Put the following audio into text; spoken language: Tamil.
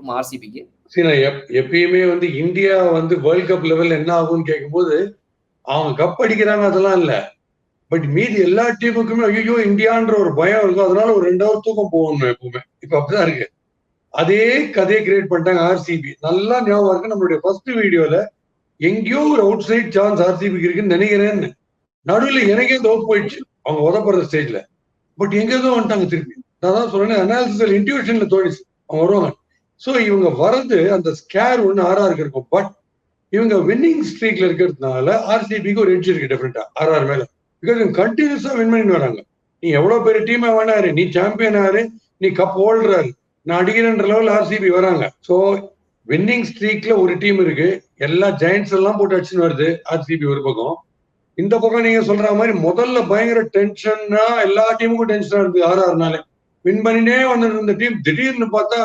நம்ம ஆர்சிபிக்கு? எப்பயுமே வந்து இந்தியா வந்து வேர்ல்ட் கப் லெவல் என்ன ஆகும்னு கேட்கும்போது அவங்க கப் அடிக்கிறாங்க அதெல்லாம் இல்ல. பட் மீதி எல்லா டீமுக்குமே ஐயோ இந்தியான்ற ஒரு பயம் இருக்கும். அதனால ஒரு 2 ஹவர் தூக்கம் போகணும் எப்பவுமே. இப்ப அப்படிதான் இருக்கு. அதே கதையை கிரியேட் பண்ணிட்டாங்க ஆர்சிபி. நல்லா ஞாபகம் இருக்கு, நம்மளுடைய ஃபர்ஸ்ட் வீடியோல எங்கேயோ ஒரு அவுட் சைட் சான்ஸ் ஆர்சிபிக்கு இருக்குன்னு நினைக்கிறேன்னு நடுவில் எனக்கே டவுட் போயிடுச்சு அவங்க உதப்படுற ஸ்டேஜ்ல. பட் எங்கேதோ வந்துட்டாங்க திருப்பி. நான் தான் சொல்றேன், அனாலிசிஸ் இன்ட்யூஷன்ல தோணிச்சு அவங்க வருவாங்க. ஸோ இவங்க வர்றது அந்த ஸ்கேர் ஒன்று ஆர்ஆருக்கு இருக்கும். பட் இவங்க வின்னிங் ஸ்ட்ரீக்ல இருக்கிறதுனால ஆர்சிபிக்கு ஒரு எட்ஜ் இருக்கு டெஃபினட்டா ஆர்ஆர் மேல. பிகாஸ் இவங்க கண்டினியூஸா வின் பண்ணிட்டு வராங்க. நீ எவ்வளவு பெரிய டீமா வேணாரு, நீ சாம்பியன் ஆறு, நீ கப் ஹோல்டர், நான் அடிக்கிறன்ற லெவல் ஆர்சிபி வராங்க. ஸோ வின்னிங் ஸ்ட்ரீக்ல ஒரு டீம் இருக்கு, எல்லா ஜெயின்ஸ் எல்லாம் போட்டு அடிச்சுன்னு வருது ஆர்சிபி ஒரு பக்கம். இந்த பக்கம் நீங்க சொல்ற மாதிரி முதல்ல பயங்கர டென்ஷன்னா எல்லா டீமுக்கும் டென்ஷனா இருக்கு ஆர்ஆர்னால. வின் பண்ணினே வந்துட்டு இருந்த டீம் திடீர்னு பார்த்தா